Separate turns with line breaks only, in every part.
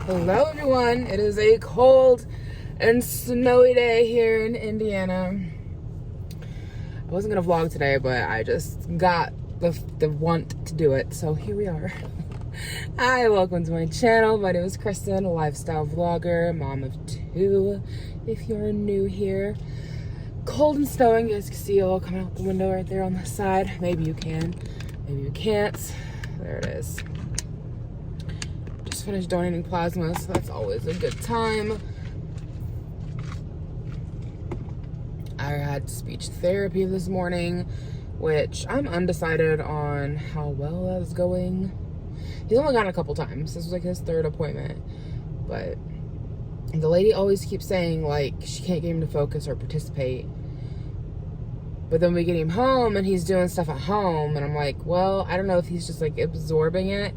Hello everyone, it is a cold and snowy day here in Indiana. I wasn't gonna vlog today, but I just got the want to do it, so here we are. Hi, welcome to my channel. My name is Cristin, a lifestyle vlogger, mom of 2, if you're new here. Cold and snowing, you guys can see it all coming out the window right there on the side. Maybe you can, maybe you can't. There it is. Finished donating plasma, so that's always a good time. I had speech therapy this morning, which I'm undecided on how well that is going. He's only gone a couple times. This was like his 3rd appointment, but the lady always keeps saying like she can't get him to focus or participate. But then we get him home and he's doing stuff at home, and I'm like, well, I don't know if he's just like absorbing it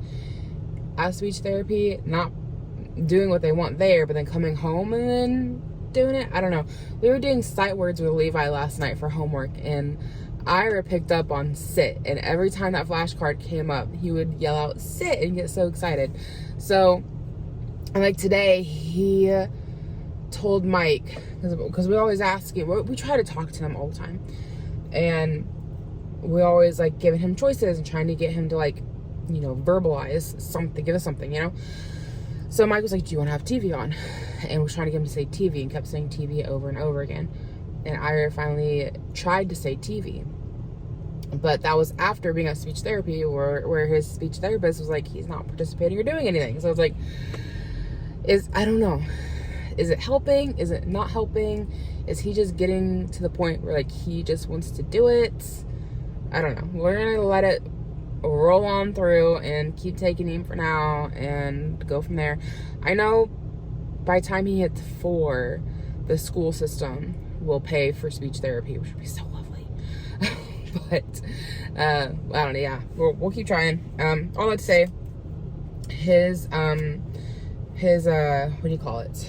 as speech therapy, not doing what they want there, but then coming home and then doing it. I don't know. We were doing sight words with Levi last night for homework, and Ira picked up on sit, and every time that flashcard came up, he would yell out sit and get so excited. So, and like today, he told Mike, because we always ask him, we try to talk to him all the time, and we always like giving him choices and trying to get him to like, you know, verbalize something, give us something, you know. So Mike was like, do you want to have TV on? And was trying to get him to say TV, and kept saying TV over and over again. And Ira finally tried to say TV, but that was after being at speech therapy, where his speech therapist was like, he's not participating or doing anything. So I was like, I don't know, is it helping, is it not helping, is he just getting to the point where like he just wants to do it? I don't know. We're gonna let it roll on through and keep taking him for now and go from there. I know by the time he hits 4, the school system will pay for speech therapy, which would be so lovely. But I don't know. Yeah, we'll keep trying. All I'd say, his what do you call it?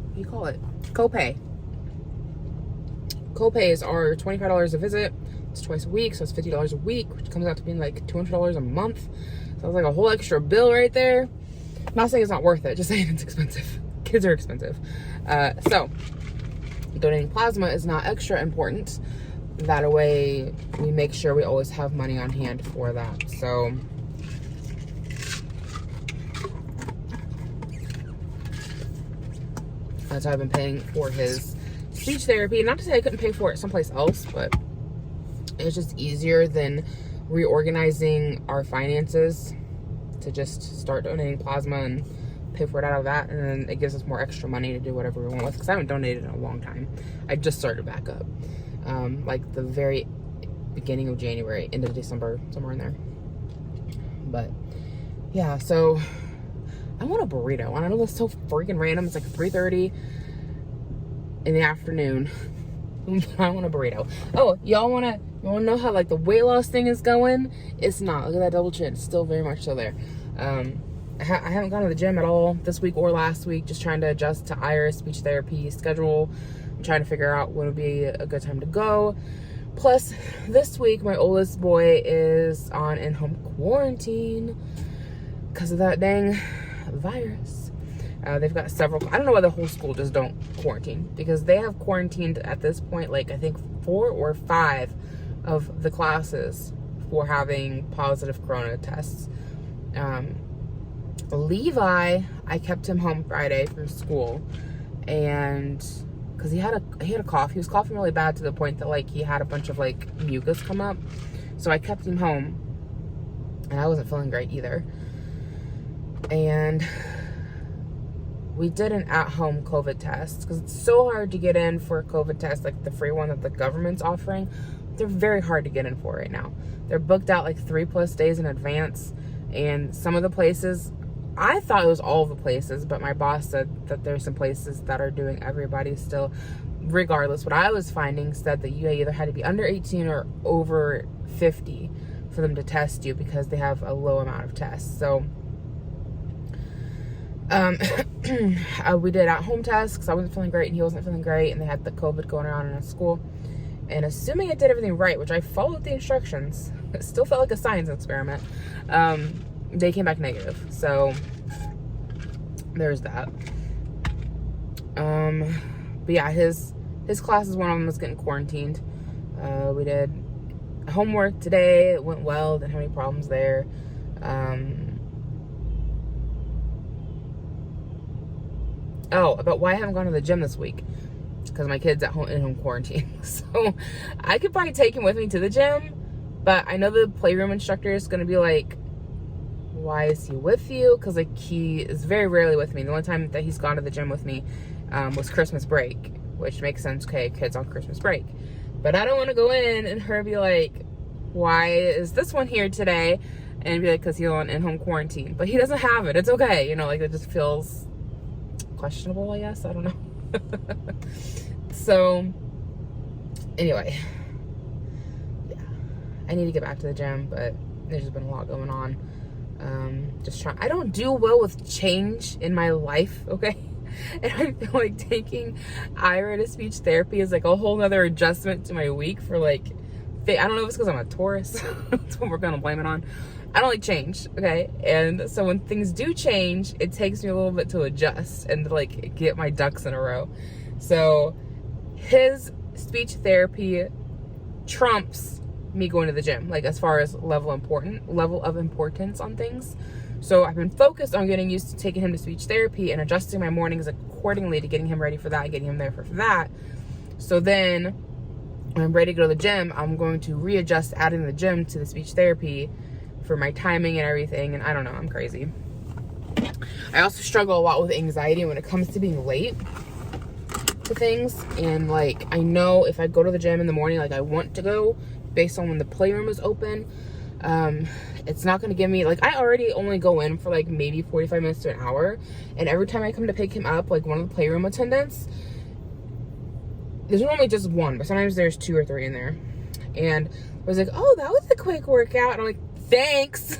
What do you call it? Copay. Copays are $25 a visit. It's twice a week, so it's $50 a week, which comes out to being like $200 a month. So it's like a whole extra bill right there. I'm not saying it's not worth it, just saying it's expensive. Kids are expensive. So donating plasma is not extra important. That way we make sure we always have money on hand for that. So that's why I've been paying for his speech therapy. Not to say I couldn't pay for it someplace else, but it's just easier than reorganizing our finances to just start donating plasma and pay for it out of that, and then it gives us more extra money to do whatever we want with, because I haven't donated in a long time. I just started back up like the very beginning of January, end of December, somewhere in there. But yeah, so I want a burrito. I know that's so freaking random. It's like 3:30 in the afternoon. I want a burrito. Oh, y'all want to know how like the weight loss thing is going? It's not. Look at that double chin. It's still very much so there. I haven't gone to the gym at all this week or last week. Just trying to adjust to Ira's speech therapy schedule. I'm trying to figure out when would be a good time to go. Plus, this week my oldest boy is on in-home quarantine because of that dang virus. They've got several. I don't know why the whole school just don't quarantine, because they have quarantined at this point like I think 4 or 5 of the classes for having positive corona tests. Levi, I kept him home Friday from school, and because he had a cough. He was coughing really bad to the point that like he had a bunch of like mucus come up. So I kept him home, and I wasn't feeling great either. And we did an at-home COVID test, because it's so hard to get in for a COVID test, like the free one that the government's offering. They're very hard to get in for right now. They're booked out like 3+ days in advance, and some of the places, I thought it was all of the places, but my boss said that there's some places that are doing everybody still. Regardless, what I was finding said that you either had to be under 18 or over 50 for them to test you, because they have a low amount of tests. So we did at-home tests because I wasn't feeling great and he wasn't feeling great, and they had the COVID going around in a school. And assuming I did everything right, which I followed the instructions, it still felt like a science experiment. they came back negative. So there's that. But yeah, his classes, one of them was getting quarantined. We did homework today. It went well. Didn't have any problems there. Oh, about why I haven't gone to the gym this week. Because my kid's at home in home quarantine. So I could probably take him with me to the gym, but I know the playroom instructor is going to be like, why is he with you? Because like he is very rarely with me. The only time that he's gone to the gym with me was Christmas break, which makes sense. Okay, kids on Christmas break. But I don't want to go in and her be like, why is this one here today? And be like, because he's on in-home quarantine. But he doesn't have it. It's okay. You know, like it just feels questionable, I guess. I don't know. So anyway, yeah, I need to get back to the gym, but there's just been a lot going on. Just trying. I don't do well with change in my life, okay? And I feel like taking Ira to speech therapy is like a whole nother adjustment to my week for like, I don't know if it's because I'm a Taurus. That's what we're gonna blame it on. I don't like change, okay? And so when things do change, it takes me a little bit to adjust and to like get my ducks in a row. So his speech therapy trumps me going to the gym, like as far as level of importance on things. So I've been focused on getting used to taking him to speech therapy and adjusting my mornings accordingly to getting him ready for that, getting him there for that. So then when I'm ready to go to the gym, I'm going to readjust adding the gym to the speech therapy for my timing and everything. And I don't know, I'm crazy. I also struggle a lot with anxiety when it comes to being late to things. And like, I know if I go to the gym in the morning, like I want to go based on when the playroom is open, it's not going to give me, like, I already only go in for like maybe 45 minutes to an hour. And every time I come to pick him up, like one of the playroom attendants, there's normally just one, but sometimes there's 2 or 3 in there. And I was like, oh, that was a quick workout. And I'm like, thanks.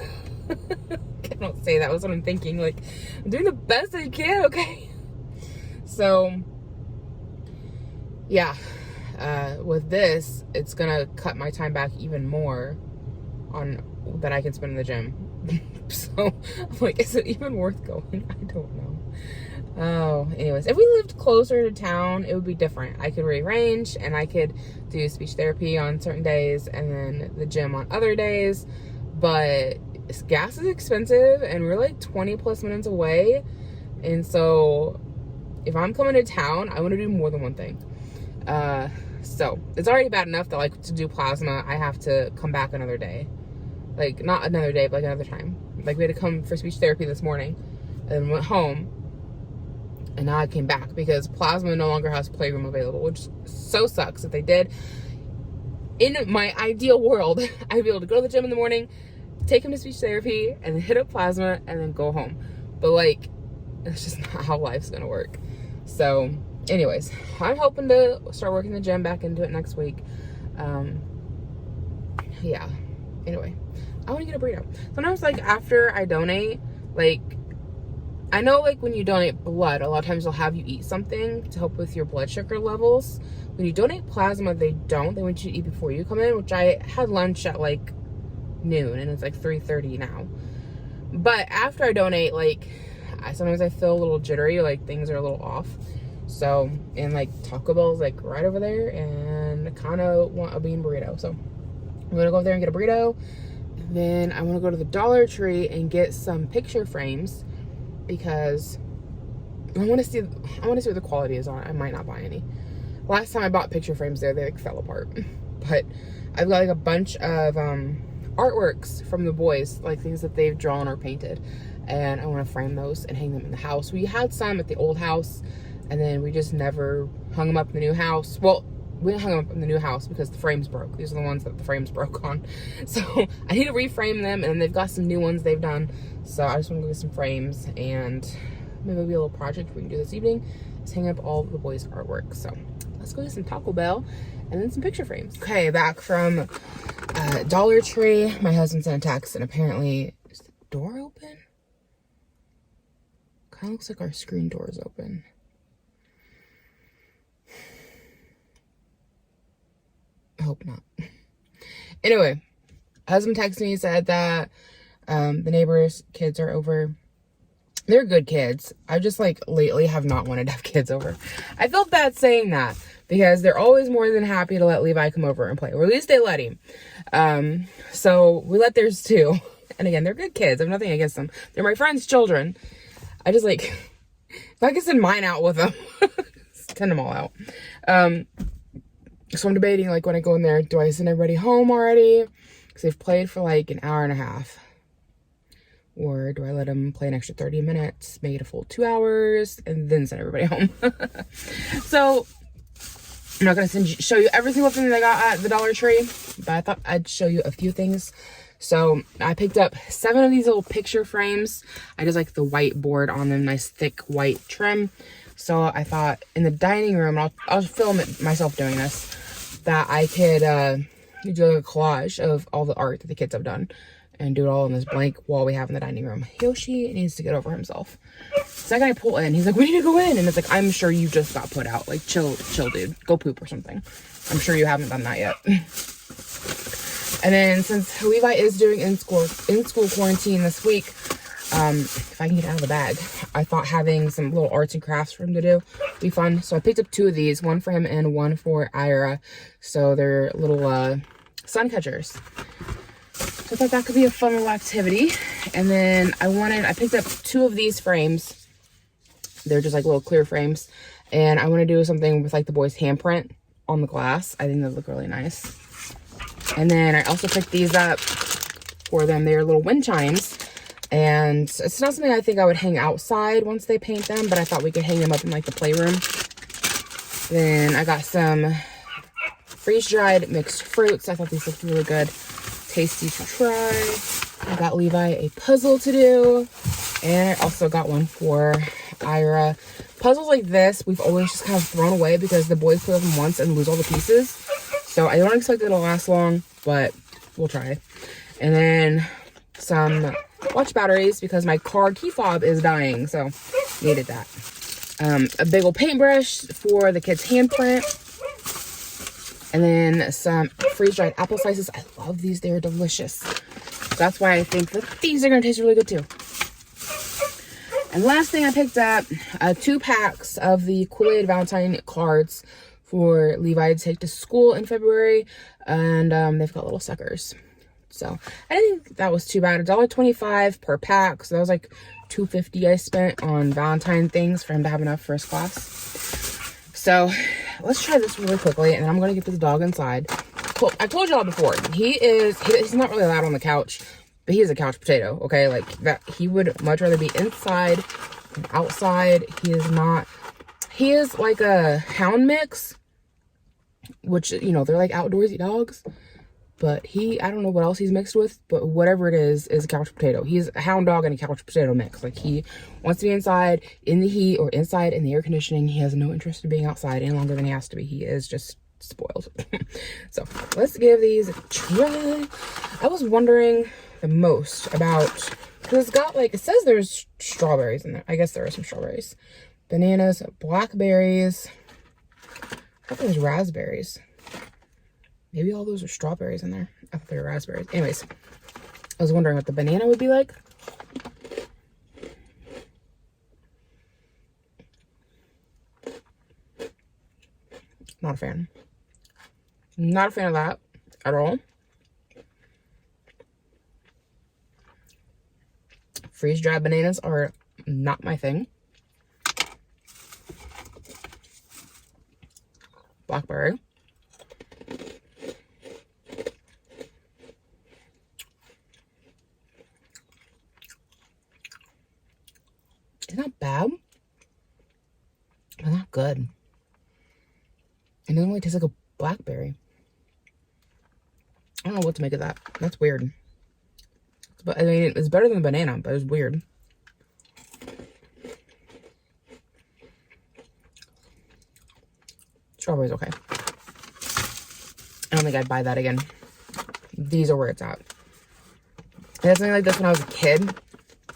I don't say that. That's what I'm thinking. Like, I'm doing the best I can, okay? So, yeah. With this, it's gonna cut my time back even more on that I can spend in the gym. So I'm like, is it even worth going? I don't know. Oh, anyways, if we lived closer to town, it would be different. I could rearrange and I could do speech therapy on certain days and then the gym on other days. But gas is expensive and we're like 20 plus minutes away. And so if I'm coming to town, I want to do more than one thing. So it's already bad enough that like to do plasma, I have to come back another day. Like not another day, but like another time. Like we had to come for speech therapy this morning and then went home. And now I came back because plasma no longer has playroom available, which so sucks. If they did, in my ideal world, I'd be able to go to the gym in the morning, take him to speech therapy, and then hit up plasma, and then go home. But like, it's just not how life's gonna work. So anyways, I'm hoping to start working the gym back into it next week. Yeah. Anyway, I want to get a burrito. Sometimes like after I donate, like, I know like when you donate blood, a lot of times they'll have you eat something to help with your blood sugar levels. When you donate plasma, they don't. They want you to eat before you come in, which I had lunch at like noon and it's like 3:30 now. But after I donate, like sometimes I feel a little jittery, like things are a little off. So, and like Taco Bell's like right over there and I kind of want a bean burrito. So I'm going to go over there and get a burrito. And then I want to go to the Dollar Tree and get some picture frames because I want to see what the quality is on it. I might not buy any. Last time I bought picture frames there, they like fell apart. But I've got like a bunch of artworks from the boys, like things that they've drawn or painted. And I want to frame those and hang them in the house. We had some at the old house and then we just never hung them up in the new house. Well, we didn't hang them up in the new house because the frames broke. These are the ones that the frames broke on. So I need to reframe them and they've got some new ones they've done. So I just want to go get some frames and maybe it'll be a little project we can do this evening. Is hang up all the boys' artwork. So let's go get some Taco Bell and then some picture frames. Okay, back from Dollar Tree. My husband sent a text and apparently, is the door open? Kind of looks like our screen door is open. I hope not. Anyway, husband texted me, said that The neighbors' kids are over. They're good kids. I just like lately have not wanted to have kids over. I felt bad saying that because they're always more than happy to let Levi come over and play, or at least they let him. So we let theirs too. And again, they're good kids. I have nothing against them. They're my friend's children. I just like, if I could send mine out with them, send them all out. So I'm debating, like, when I go in there, do I send everybody home already? Because they've played for like an hour and a half. Or do I let them play an extra 30 minutes, make it a full 2 hours, and then send everybody home? So I'm not going to show you every single thing that I got at the Dollar Tree, but I thought I'd show you a few things. So I picked up 7 of these little picture frames. I just like the white board on them, nice thick white trim. So I thought in the dining room, I'll film it myself doing this, that I could do a collage of all the art that the kids have done and do it all on this blank wall we have in the dining room. Yoshi needs to get over himself. So I pull in, he's like, we need to go in. And it's like, I'm sure you just got put out. Like, chill, dude. Go poop or something. I'm sure you haven't done that yet. And then since Levi is doing in-school quarantine this week, if I can get it out of the bag, I thought having some little arts and crafts for him to do would be fun. So I picked up 2 of these, one for him and one for Ira. So they're little sun catchers. So I thought that could be a fun little activity. And then I picked up 2 of these frames. They're just like little clear frames. And I want to do something with like the boys' handprint on the glass. I think they look really nice. And then I also picked these up for them. They're little wind chimes. And it's not something I think I would hang outside once they paint them, but I thought we could hang them up in like the playroom. Then I got some freeze-dried mixed fruits. I thought these looked really good. Tasty to try. I got Levi a puzzle to do. And I also got one for Ira. Puzzles like this, we've always just kind of thrown away because the boys play with them once and lose all the pieces. So I don't expect it to last long, but we'll try. And then some watch batteries because my car key fob is dying, so needed that. A big old paintbrush for the kids' handprint. And then some freeze-dried apple slices. I love these. They're delicious. That's why I think that these are going to taste really good too. And last thing I picked up, 2 packs of the Kool-Aid Valentine cards for Levi to take to school in February. And they've got little suckers. So I didn't think that was too bad. $1.25 per pack. So that was like $2.50 I spent on Valentine things for him to have enough for his class. So let's try this really quickly, and then I'm going to get this dog inside. I told y'all before, he's not really allowed on the couch, but he is a couch potato, okay? Like, that, he would much rather be inside than outside. He is like a hound mix, which, you know, they're like outdoorsy dogs. But I don't know what else he's mixed with, but whatever it is a couch potato. He's a hound dog and a couch potato mix. Like, he wants to be inside in the heat or inside in the air conditioning. He has no interest in being outside any longer than he has to be. He is just spoiled. So let's give these a try. I was wondering the most about, because it's got like, it says there's strawberries in there. I guess there are some strawberries. Bananas, blackberries. I thought there's raspberries. Maybe all those are strawberries in there. I thought they were raspberries. Anyways, I was wondering what the banana would be like. Not a fan. Not a fan of that at all. Freeze-dried bananas are not my thing. Blackberry. It's not bad, but not good. It doesn't really taste like a blackberry. I don't know what to make of that. That's weird. But I mean, it's better than the banana, but it's weird. Strawberry's okay. I don't think I'd buy that again. These are where it's at. I had something like this when I was a kid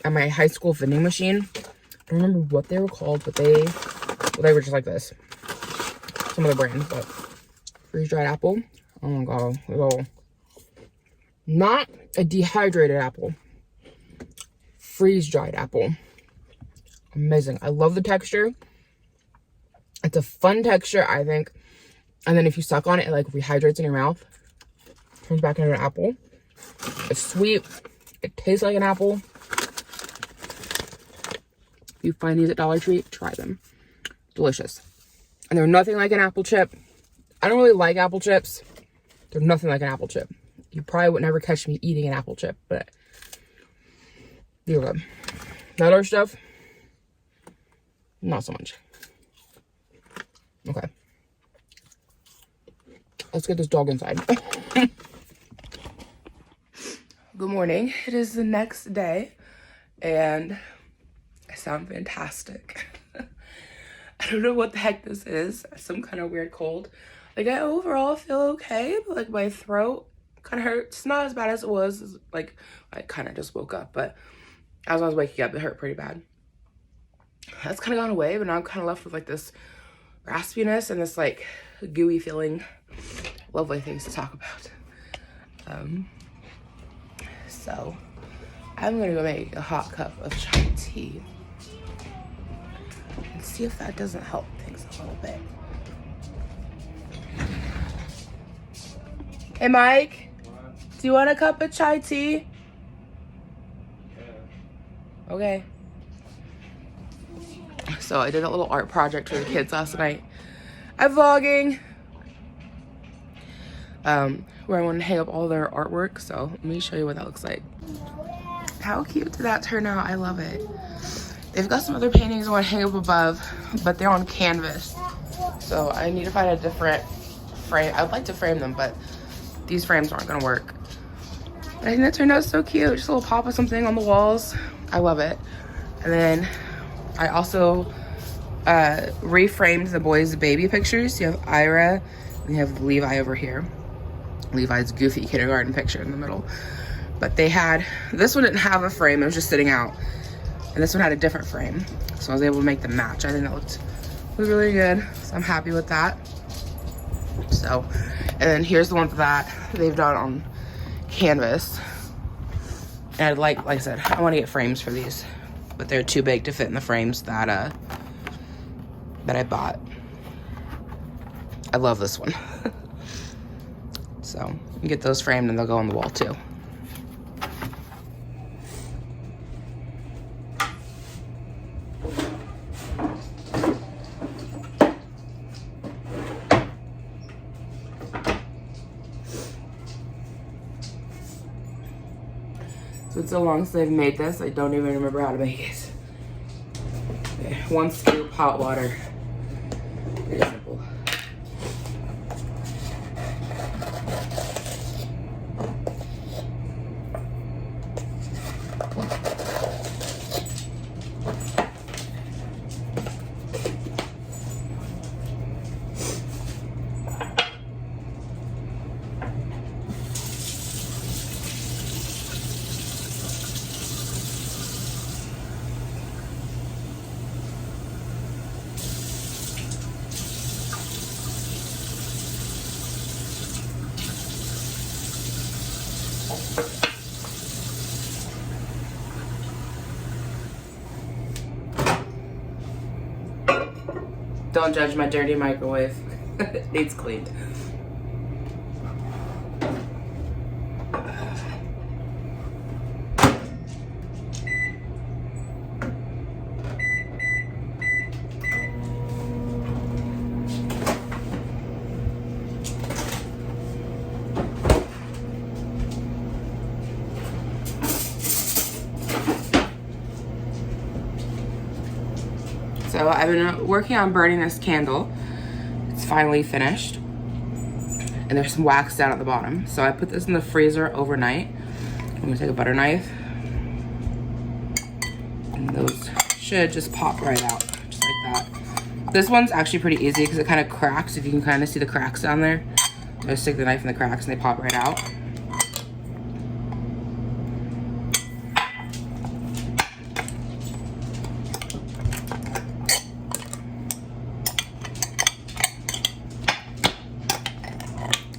at my high school vending machine. I don't remember what they were called, but they were just like this. Some other brands, but freeze-dried apple. Oh my god. Oh. Not a dehydrated apple. freeze-dried apple. Amazing. I love the texture. It's a fun texture, I think. And then if you suck on it, it like rehydrates in your mouth. Turns back into an apple. It's sweet. It tastes like an apple. If you find these at Dollar Tree, try them. Delicious. And they're nothing like an apple chip. I don't really like apple chips. They're nothing like an apple chip. You probably would never catch me eating an apple chip, but they're good. That other stuff, not so much. Okay. Let's get this dog inside. Good morning. It is the next day, and I sound fantastic. I don't know what the heck this is. Some kind of weird cold. Like, I overall feel okay, but like my throat kind of hurts. It's not as bad as it was. Like, I kind of just woke up, but as I was waking up, it hurt pretty bad. That's kind of gone away, but now I'm kind of left with like this raspiness and this like gooey feeling. Lovely things to talk about. So I'm gonna go make a hot cup of chai tea and see if that doesn't help things a little bit. Hey Mike, do you want a cup of chai tea? Yeah. Okay. So I did a little art project for the kids last night. I'm vlogging. Where I want to hang up all their artwork. So let me show you what that looks like. How cute did that turn out? I love it. They've got some other paintings I want to hang up above, but they're on canvas. So I need to find a different frame. I'd like to frame them, but these frames aren't gonna work. But I think that turned out so cute. Just a little pop of something on the walls. I love it. And then I also reframed the boys' baby pictures. You have Ira and you have Levi over here. Levi's goofy kindergarten picture in the middle. But they had, this one didn't have a frame, it was just sitting out. And this one had a different frame. So I was able to make them match. I think that looked really good. So I'm happy with that. So, and then here's the one that they've done on canvas. And I'd like I said, I want to get frames for these, but they're too big to fit in the frames that that I bought. I love this one. So you get those framed and they'll go on the wall too. So it's so long since I've made this, I don't even remember how to make it. Okay, 1 scoop hot water. Very simple. Don't judge my dirty microwave. It needs cleaned. So I've been working on burning this candle. It's finally finished. And there's some wax down at the bottom. So I put this in the freezer overnight. I'm gonna take a butter knife. And those should just pop right out, just like that. This one's actually pretty easy because it kind of cracks. If you can kind of see the cracks down there. I stick the knife in the cracks and they pop right out.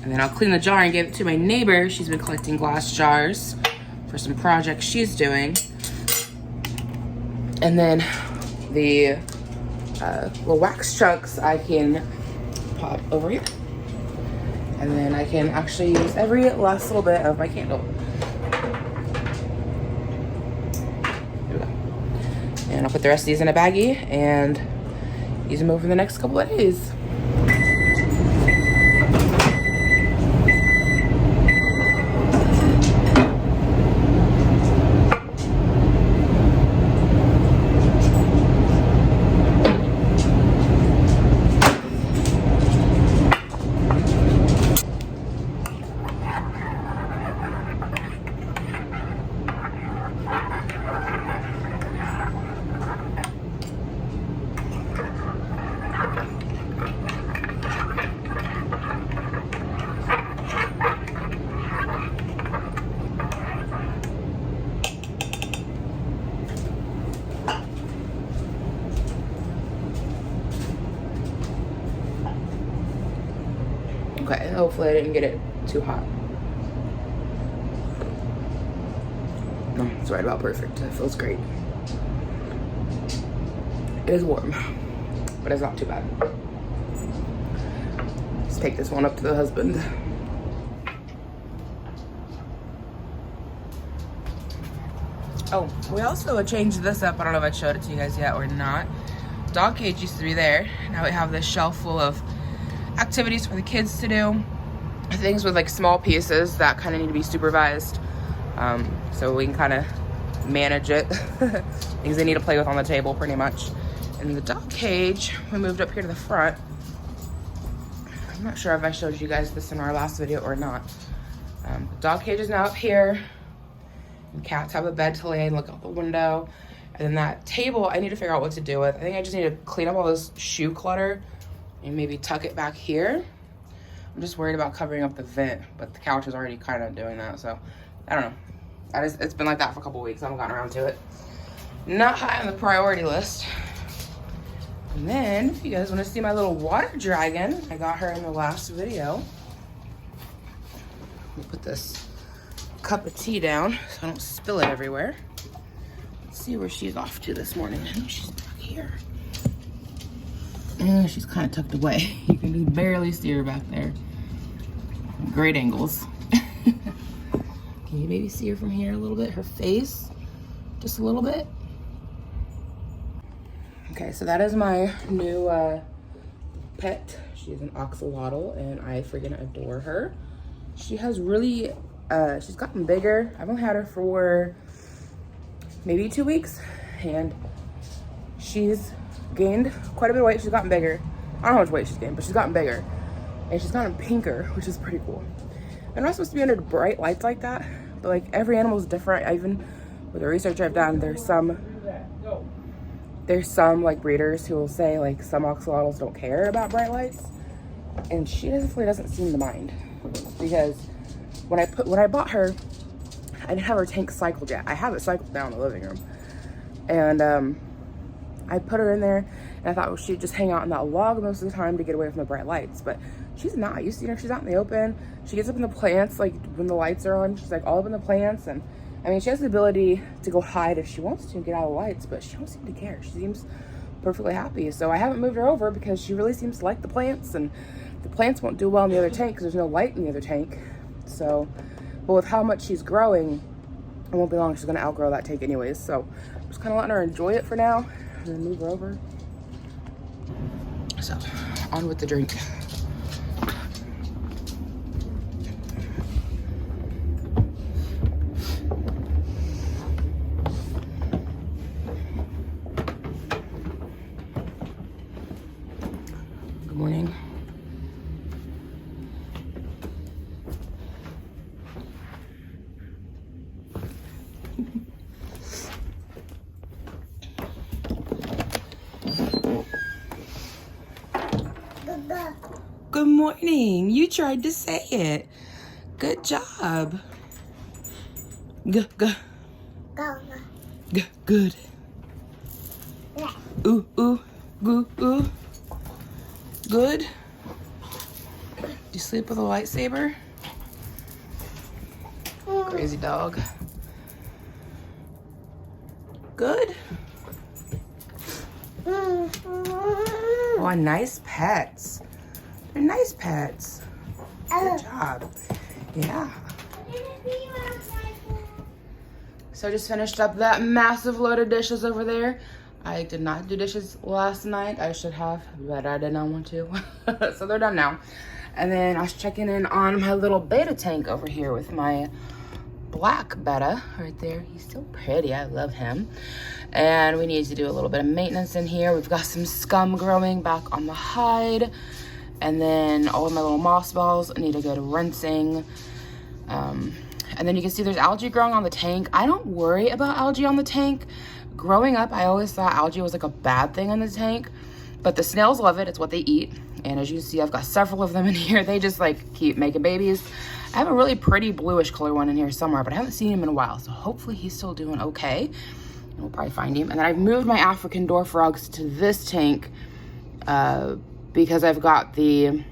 And then I'll clean the jar and give it to my neighbor. She's been collecting glass jars for some projects she's doing. And then the little wax chunks I can pop over here. And then I can actually use every last little bit of my candle. There we go. And I'll put the rest of these in a baggie and use them over the next couple of days. Okay, hopefully I didn't get it too hot. No, it's right about perfect. It feels great. It is warm, but it's not too bad. Let's take this one up to the husband. Oh, we also changed this up. I don't know if I showed it to you guys yet or not. Dog cage used to be there. Now we have this shelf full of activities for the kids to do. Things with like small pieces that kind of need to be supervised. So we can kind of manage it. Things they need to play with on the table pretty much. And the dog cage, we moved up here to the front. I'm not sure if I showed you guys this in our last video or not. The dog cage is now up here. And cats have a bed to lay and look out the window. And then that table, I need to figure out what to do with. I think I just need to clean up all this shoe clutter and maybe tuck it back here. I'm just worried about covering up the vent, but the couch is already kind of doing that, so I don't know. It's been like that for a couple weeks. I haven't gotten around to it. Not high on the priority list. And then, if you guys want to see my little water dragon, I got her in the last video. We'll put this cup of tea down so I don't spill it everywhere. Let's see where she's off to this morning. I think she's back here. And she's kind of tucked away. You can just barely see her back there. Great angles. Can you maybe see her from here a little bit? Her face, just a little bit. Okay, so that is my new pet. She is an axolotl, and I freaking adore her. She has really, she's gotten bigger. I've only had her for maybe 2 weeks, and she's gained quite a bit of weight. She's gotten bigger. I don't know how much weight she's gained, but she's gotten bigger. And she's gotten pinker, which is pretty cool. They're not supposed to be under bright lights like that, but like every animal is different. Even with the research I've done, there's some like breeders who will say like some axolotls don't care about bright lights, and she definitely doesn't seem to mind. Because when I bought her, I didn't have her tank cycled yet. I have it cycled down in the living room, and I put her in there, and I thought, well, she'd just hang out in that log most of the time to get away from the bright lights, but she's not. You see her, she's out in the open. She gets up in the plants, like when the lights are on, she's like all up in the plants. And I mean, she has the ability to go hide if she wants to and get out of the lights, but she don't seem to care. She seems perfectly happy. So I haven't moved her over because she really seems to like the plants, and the plants won't do well in the other tank because there's no light in the other tank. So, but with how much she's growing, it won't be long. She's gonna outgrow that tank anyways. So I'm just kind of letting her enjoy it for now and then move her over. So on with the drink. Good morning. Good morning. You tried to say it. Good job. Good. Ooh, ooh, goo, ooh. Good. Do you sleep with a lightsaber? Crazy dog. Good. Oh, nice pets. They're nice pets. Good job. Yeah. So I just finished up that massive load of dishes over there. I did not do dishes last night. I should have, but I did not want to. So they're done now. And then I was checking in on my little beta tank over here with my black betta right there. He's so pretty. I love him. And we need to do a little bit of maintenance in here. We've got some scum growing back on the hide. And then all of my little moss balls need a good rinsing. And then you can see there's algae growing on the tank. I don't worry about algae on the tank. Growing up, I always thought algae was like a bad thing in the tank, but the snails love it. It's what they eat. And as you can see, I've got several of them in here. They just like keep making babies. I have a really pretty bluish color one in here somewhere, but I haven't seen him in a while. So hopefully he's still doing okay. And we'll probably find him. And then I've moved my African door frogs to this tank because I've got the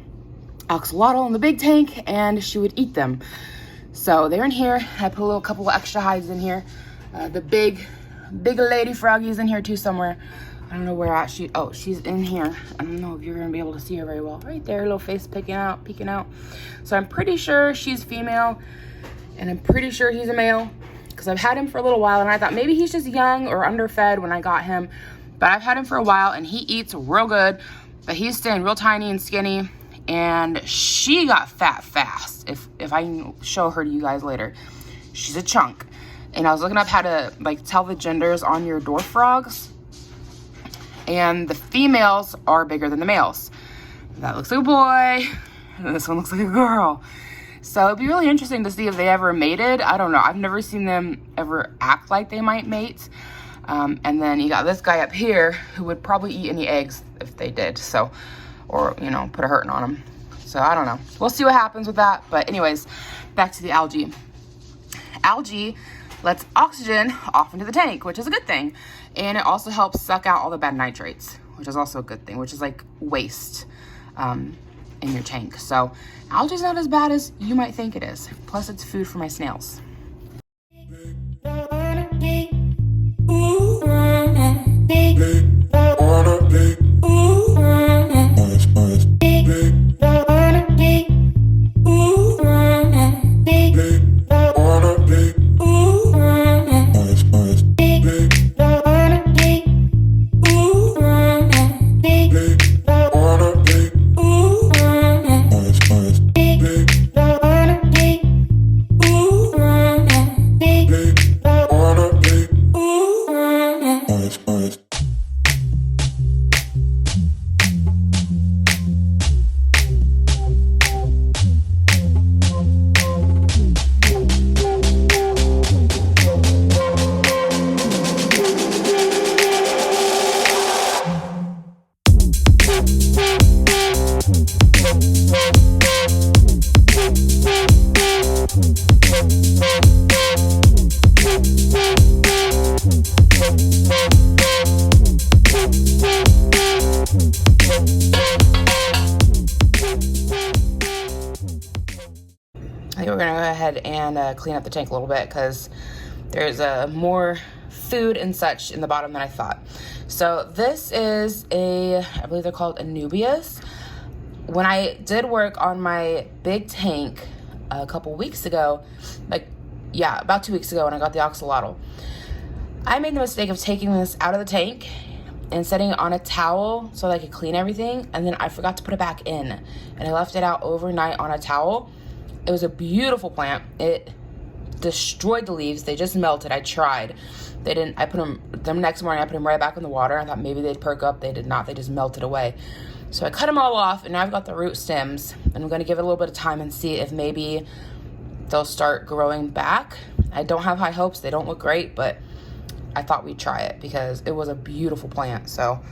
axolotl in the big tank and she would eat them. So they're in here. I put a couple of extra hides in here. The big lady froggy's in here too somewhere. I don't know where at. She's in here. I don't know if you're gonna be able to see her very well. Right there, little face peeking out. So I'm pretty sure she's female and I'm pretty sure he's a male because I've had him for a little while and I thought maybe he's just young or underfed when I got him. But I've had him for a while and he eats real good, but he's staying real tiny and skinny. And she got fat fast. If I can show her to you guys later. She's a chunk. And I was looking up how to like tell the genders on your dwarf frogs. And the females are bigger than the males. That looks like a boy. And this one looks like a girl. So it'd be really interesting to see if they ever mated. I don't know. I've never seen them ever act like they might mate. And then you got this guy up here who would probably eat any eggs if they did. So, or, you know, put a hurting on them. So I don't know. We'll see what happens with that. But anyways, back to the algae. Algae lets oxygen off into the tank, which is a good thing. And it also helps suck out all the bad nitrates, which is also a good thing, which is like waste in your tank. So algae is not as bad as you might think it is. Plus it's food for my snails. I think we're gonna go ahead and clean up the tank a little bit because there's more food and such in the bottom than I thought. So this is I believe they're called Anubias. When I did work on my big tank a couple weeks ago, about 2 weeks ago when I got the axolotl, I made the mistake of taking this out of the tank and setting it on a towel so that I could clean everything, and then I forgot to put it back in, and I left it out overnight on a towel. It was a beautiful plant. It destroyed the leaves. They just melted. I tried. They didn't. I put them the next morning. I put them right back in the water. I thought maybe they'd perk up. They did not. They just melted away. So I cut them all off, and now I've got the root stems, and I'm going to give it a little bit of time and see if maybe they'll start growing back. I don't have high hopes. They don't look great, but I thought we'd try it because it was a beautiful plant. So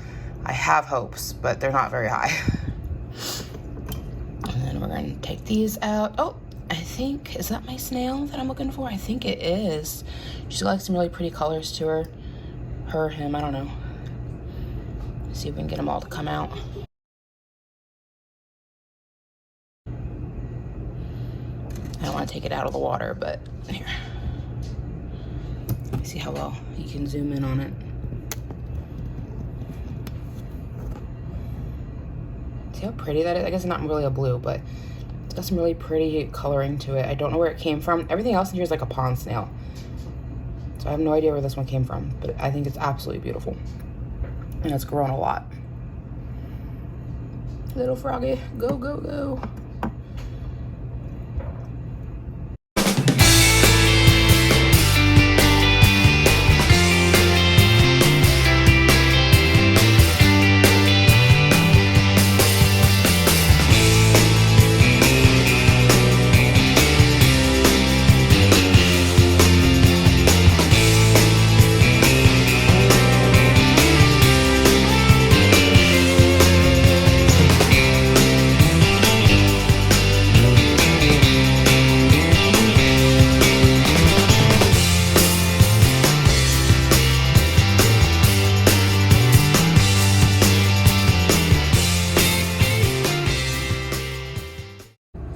I have hopes, but they're not very high. And then we're going to take these out. Oh, I think, is that my snail that I'm looking for? I think it is. She likes some really pretty colors to her. Him, I don't know. Let's see if we can get them all to come out. I don't want to take it out of the water, but here. Let me see how well you can zoom in on it. See how pretty that is? I guess it's not really a blue, but it's got some really pretty coloring to it. I don't know where it came from. Everything else in here is like a pond snail. So I have no idea where this one came from, but I think it's absolutely beautiful. And it's grown a lot. Little froggy, go, go, go.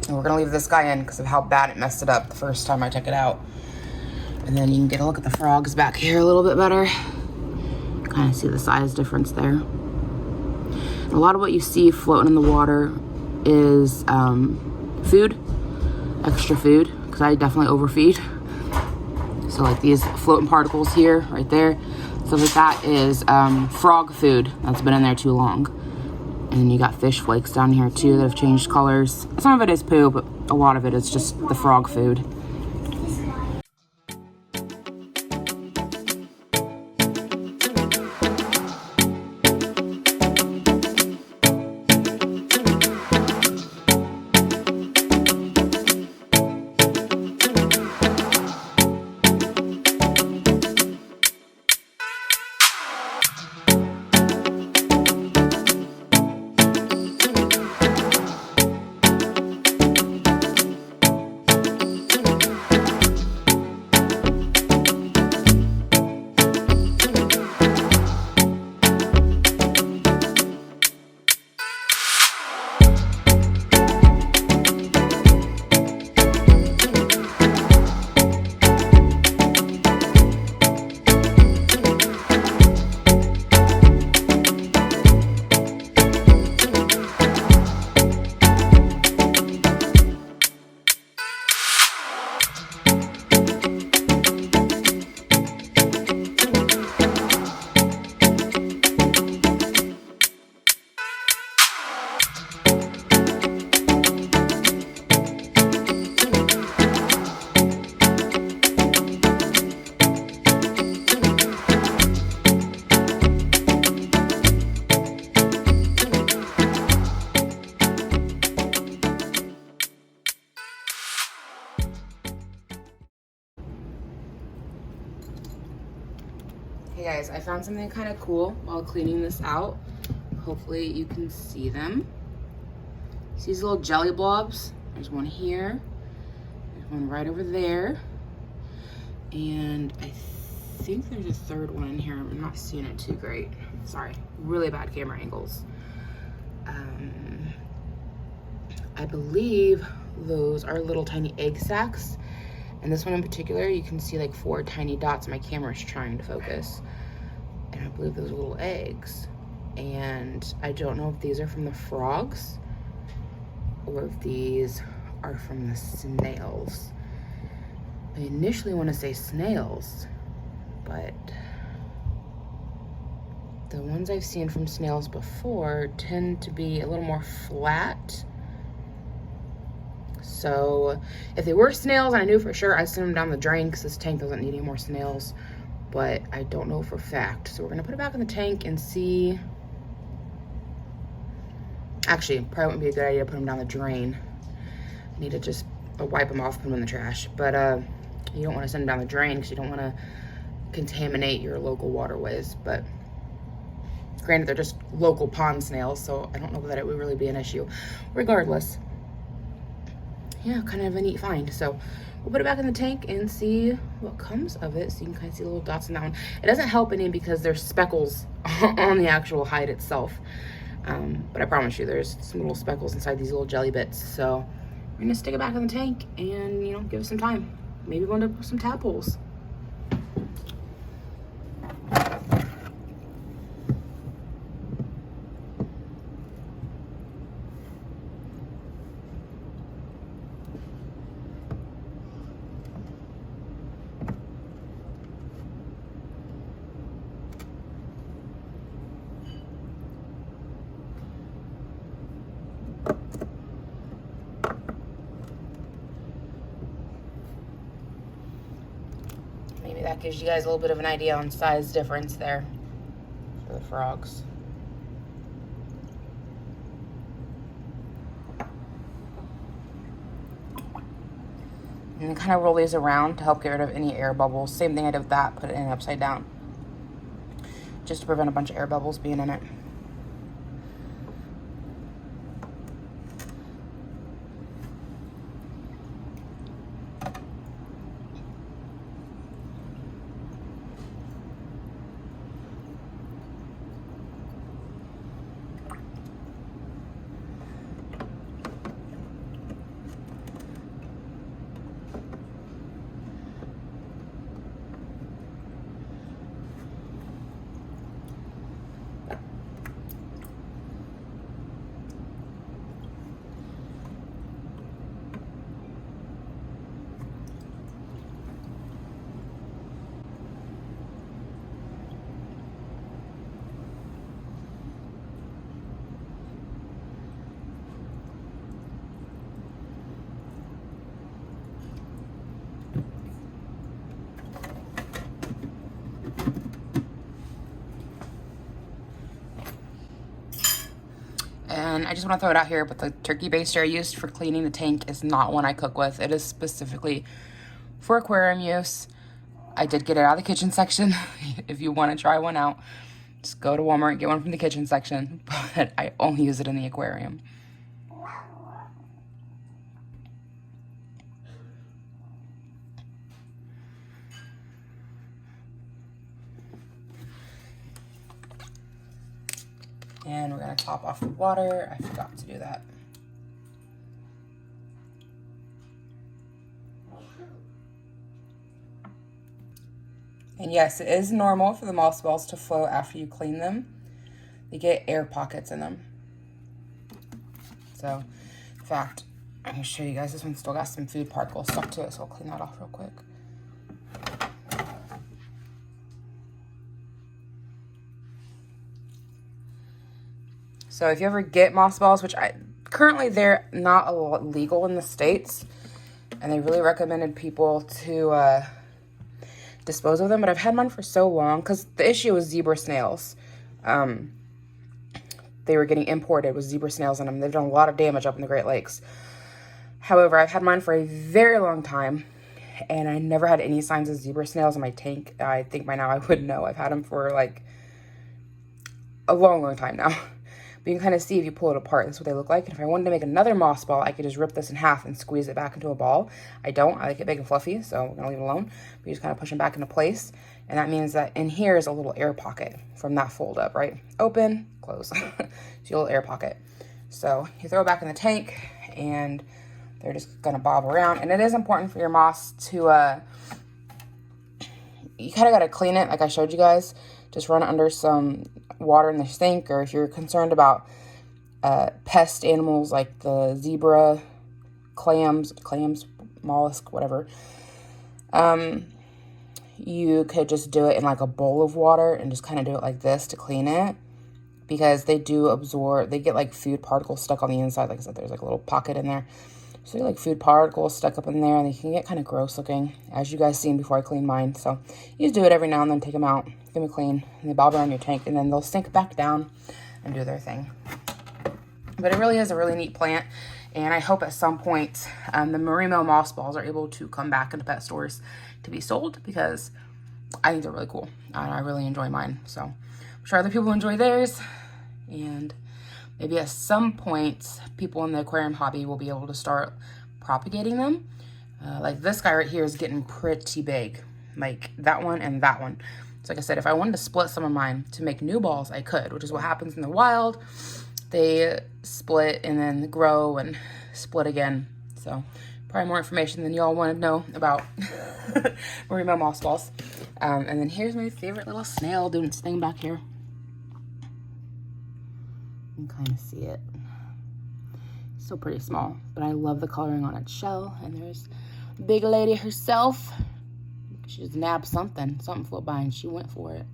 We're gonna leave this guy in because of how bad it messed it up the first time I took it out. And then you can get a look at the frogs back here a little bit better. Kind of see the size difference there. And a lot of what you see floating in the water is food, extra food, because I definitely overfeed. So like these floating particles here, right there, stuff like that is frog food that's been in there too long. And then you got fish flakes down here too that have changed colors. Some of it is poo, but a lot of it is just the frog food. Hey guys, I found something kind of cool while cleaning this out. Hopefully you can see them. See these little jelly blobs? There's one here, there's one right over there, and I think there's a third one in here. I'm not seeing it too great. Sorry, really bad camera angles. I believe those are little tiny egg sacs. And this one in particular, you can see like 4 tiny dots. My camera is trying to focus. And I believe those are little eggs. And I don't know if these are from the frogs or if these are from the snails. I initially want to say snails, but the ones I've seen from snails before tend to be a little more flat. So if they were snails, I knew for sure I'd send them down the drain because this tank doesn't need any more snails, but I don't know for a fact. So we're gonna put it back in the tank and see. Actually, probably wouldn't be a good idea to put them down the drain. I need to just wipe them off, put them in the trash. But you don't want to send them down the drain because you don't want to contaminate your local waterways. But granted, they're just local pond snails, so I don't know that it would really be an issue. Regardless, yeah, kind of a neat find. So we'll put it back in the tank and see what comes of it. So you can kind of see the little dots in that one. It doesn't help any because there's speckles on the actual hide itself. But I promise you, there's some little speckles inside these little jelly bits. So we're gonna stick it back in the tank and, you know, give it some time. Maybe we'll end up with some tadpoles. gives you guys a little bit of an idea on size difference there for the frogs. And then kind of roll these around to help get rid of any air bubbles. Same thing I did with that, put it in upside down, just to prevent a bunch of air bubbles being in it. And I just want to throw it out here, but the turkey baster I used for cleaning the tank is not one I cook with. It is specifically for aquarium use. I did get it out of the kitchen section. If you want to try one out, just go to Walmart and get one from the kitchen section. But I only use it in the aquarium. And we're gonna top off the water. I forgot to do that. And yes, it is normal for the moss balls to float after you clean them. They get air pockets in them. So, in fact, I'm gonna show you guys, this one's still got some food particles stuck to it, so I'll clean that off real quick. So if you ever get moss balls, which currently they're not legal in the States, and they really recommended people to dispose of them, but I've had mine for so long, because the issue was zebra snails. They were getting imported with zebra snails in them. They've done a lot of damage up in the Great Lakes. However, I've had mine for a very long time, and I never had any signs of zebra snails in my tank. I think by now I would know. I've had them for like a long, long time now. But you can kind of see if you pull it apart, that's what they look like. And if I wanted to make another moss ball, I could just rip this in half and squeeze it back into a ball. I don't. I like it big and fluffy, so we're going to leave it alone. But you just kind of push them back into place. And that means that in here is a little air pocket from that fold up, right? Open, close. It's your little air pocket. So you throw it back in the tank, and they're just going to bob around. And it is important for your moss to, you kind of got to clean it like I showed you guys. Just run it under some water in the sink, or if you're concerned about pest animals like the zebra, clams, mollusk, whatever, you could just do it in like a bowl of water and just kind of do it like this to clean it, because they do absorb, they get like food particles stuck on the inside. Like I said, there's like a little pocket in there. So you like food particles stuck up in there, and they can get kind of gross looking, as you guys seen before I cleaned mine. So you just do it every now and then, take them out, give them a clean, and they bob around your tank, and then they'll sink back down and do their thing. But it really is a really neat plant, and I hope at some point the Marimo moss balls are able to come back into pet stores to be sold, because I think they're really cool. I really enjoy mine, so I'm sure other people enjoy theirs, and maybe at some point, people in the aquarium hobby will be able to start propagating them. Like this guy right here is getting pretty big, like that one and that one. So like I said, if I wanted to split some of mine to make new balls, I could, which is what happens in the wild. They split and then grow and split again. So probably more information than y'all want to know about Marimo moss balls. And then here's my favorite little snail doing its thing back here. You can kind of see it. Still pretty small, but I love the coloring on its shell. And there's Big Lady herself. She just nabbed something. Something flew by and she went for it.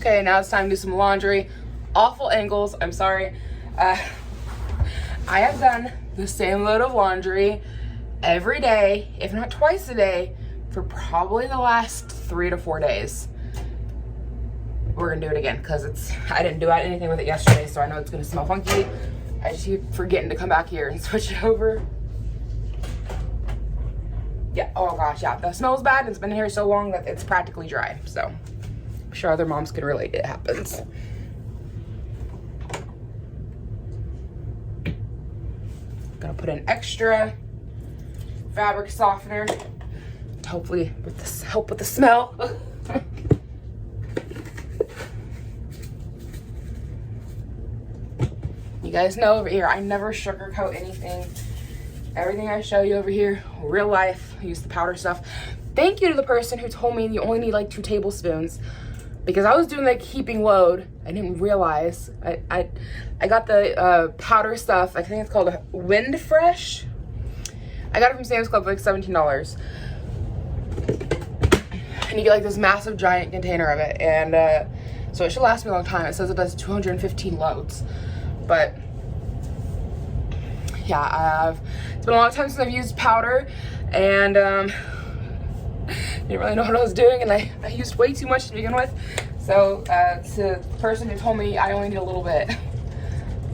Okay, now it's time to do some laundry. Awful angles, I'm sorry. I have done the same load of laundry every day, if not twice a day, for probably the last 3 to 4 days. We're gonna do it again because I didn't do anything with it yesterday, so I know it's gonna smell funky. I just keep forgetting to come back here and switch it over. Yeah, oh gosh, yeah, the smell's bad and it's been here so long that it's practically dry, so I'm sure other moms can relate. It happens. Gonna put in extra fabric softener to hopefully help with the smell. You guys know over here, I never sugarcoat anything. Everything I show you over here, real life. I use the powder stuff. Thank you to the person who told me you only need like 2 tablespoons, because I was doing like heaping load. I didn't realize. I got the powder stuff. I think it's called Wind Fresh. I got it from Sam's Club for like $17. And you get like this massive giant container of it. And so it should last me a long time. It says it does 215 loads. But yeah, it's been a long time since I've used powder, and didn't really know what I was doing, and I used way too much to begin with. So to the person who told me I only need a little bit,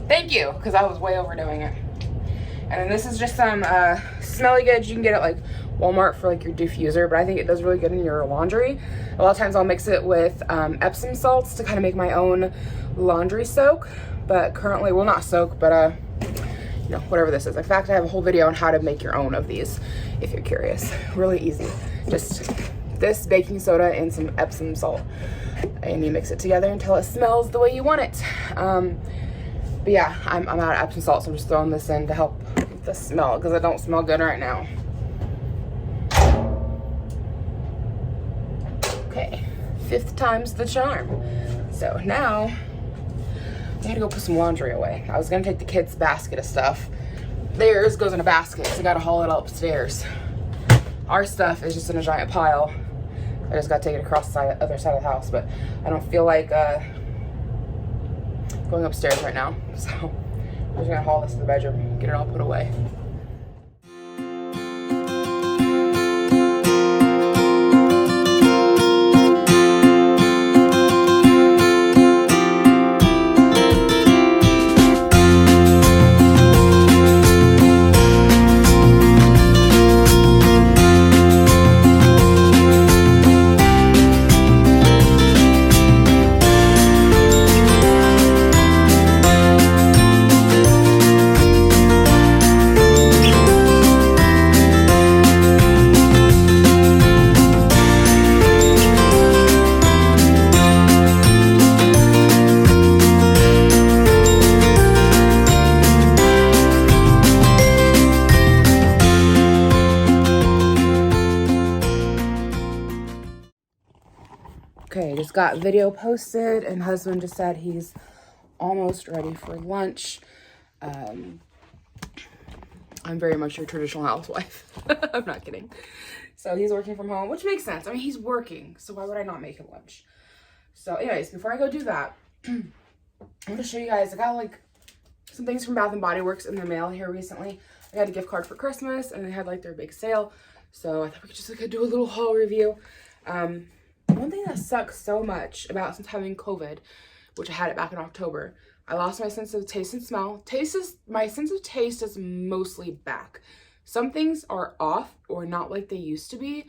thank you, because I was way overdoing it. And then this is just some smelly goods. You can get it like Walmart for like your diffuser, but I think it does really good in your laundry. A lot of times I'll mix it with Epsom salts to kind of make my own laundry soak. But currently, well, not soak, but you know, whatever this is. In fact, I have a whole video on how to make your own of these, if you're curious. Really easy. Just this, baking soda, and some Epsom salt, and you mix it together until it smells the way you want it. But yeah, I'm out of Epsom salt, so I'm just throwing this in to help with the smell, because it don't smell good right now. Okay, 5th time's the charm. So now I gotta go put some laundry away. I was gonna take the kids' basket of stuff. Theirs goes in a basket, so I gotta haul it all upstairs. Our stuff is just in a giant pile. I just gotta take it across the other side of the house, but I don't feel like going upstairs right now. So I'm just gonna haul this to the bedroom, get it all put away. Okay, just got video posted, and husband just said he's almost ready for lunch. I'm very much your traditional housewife. I'm not kidding. So he's working from home, which makes sense. I mean, he's working, so why would I not make him lunch? So anyways, before I go do that, I'm gonna show you guys, I got like some things from Bath & Body Works in the mail here recently. I got a gift card for Christmas, and they had like their big sale. So I thought we could just like do a little haul review. One thing that sucks so much about since having COVID, which I had it back in October, I lost my sense of taste and smell. My sense of taste is mostly back. Some things are off or not like they used to be.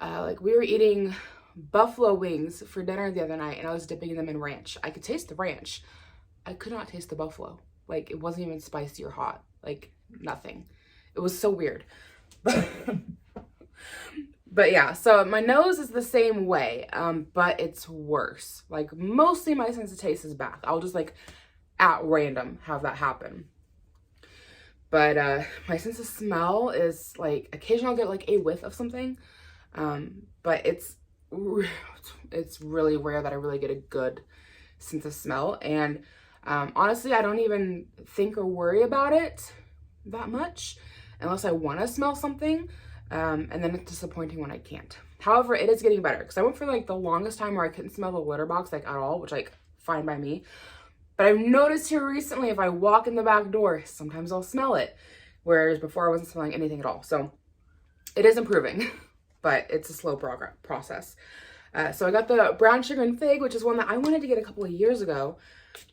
Like we were eating buffalo wings for dinner the other night, and I was dipping them in ranch. I could taste the ranch. I could not taste the buffalo. Like it wasn't even spicy or hot. Like nothing. It was so weird. But yeah, so my nose is the same way, but it's worse. Like mostly my sense of taste is back. I'll just like at random have that happen. But my sense of smell is like occasionally I'll get like a whiff of something. But it's really rare that I really get a good sense of smell. And honestly, I don't even think or worry about it that much unless I want to smell something. And then it's disappointing when I can't. However, it is getting better because I went for like the longest time where I couldn't smell the litter box like at all, which like fine by me. But I've noticed here recently, if I walk in the back door, sometimes I'll smell it. Whereas before I wasn't smelling anything at all. So it is improving, but it's a slow process. So I got the brown sugar and fig, which is one that I wanted to get a couple of years ago.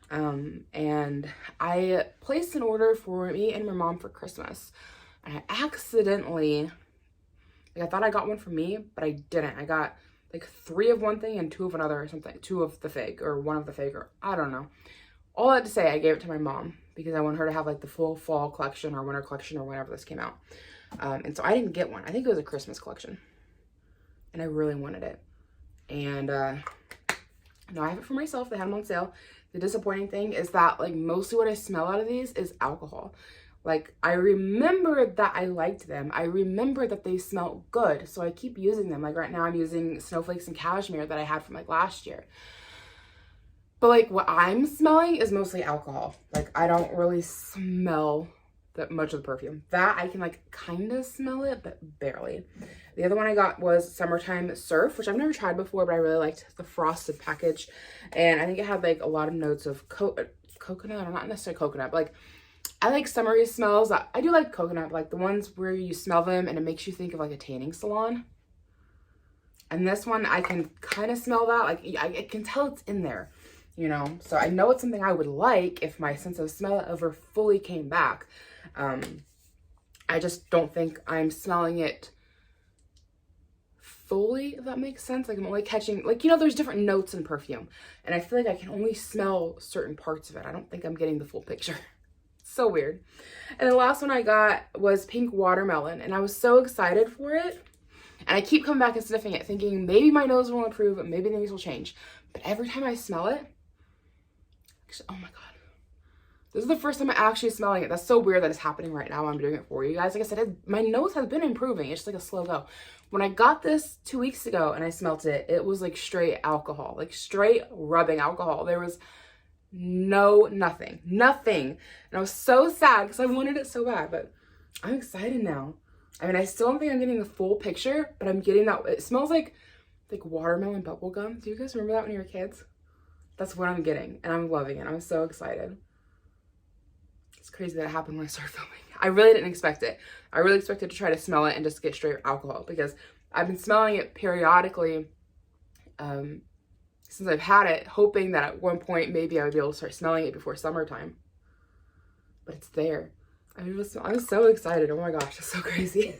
And I placed an order for me and my mom for Christmas. And I accidentally, like I thought I got one for me, but I didn't. I got like 3 of one thing and 2 of another or something. 2 of the fig or 1 of the fig or I don't know. All that to say, I gave it to my mom because I want her to have like the full fall collection or winter collection or whenever this came out. And so I didn't get one. I think it was a Christmas collection. And I really wanted it. And now I have it for myself. They had them on sale. The disappointing thing is that like mostly what I smell out of these is alcohol. Like I remember that I liked them. I remember that they smell good. So I keep using them. Like right now I'm using snowflakes and cashmere that I had from like last year. But like what I'm smelling is mostly alcohol. Like I don't really smell that much of the perfume. That I can like kind of smell it, but barely. The other one I got was Summertime Surf, which I've never tried before, but I really liked the frosted package. And I think it had like a lot of notes of coconut, or not necessarily coconut, but like I like summery smells. I do like coconut, like the ones where you smell them and it makes you think of like a tanning salon. And this one, I can kind of smell that. Like I can tell it's in there. You know, so I know it's something I would like if my sense of smell ever fully came back. I just don't think I'm smelling it fully, if that makes sense. Like I'm only catching, like, you know, there's different notes in perfume and I feel like I can only smell certain parts of it. I don't think I'm getting the full picture. It's so weird. And the last one I got was Pink Watermelon and I was so excited for it. And I keep coming back and sniffing it thinking maybe my nose will improve, maybe things will change. But every time I smell it, oh my God. This is the first time I'm actually smelling it. That's so weird that it's happening right now. I'm doing it for you guys. Like I said, my nose has been improving. It's just like a slow go. When I got this 2 weeks ago and I smelt it, it was like straight alcohol, like straight rubbing alcohol. There was nothing. And I was so sad because I wanted it so bad, but I'm excited now. I mean, I still don't think I'm getting the full picture, but I'm getting that. It smells like watermelon bubble gum. Do you guys remember that when you were kids? That's what I'm getting, and I'm loving it. I'm so excited. It's crazy that it happened when I started filming. I really didn't expect it. I really expected to try to smell it and just get straight alcohol because I've been smelling it periodically since I've had it, hoping that at one point maybe I would be able to start smelling it before summertime. But it's there. I'm so excited. Oh my gosh, that's so crazy.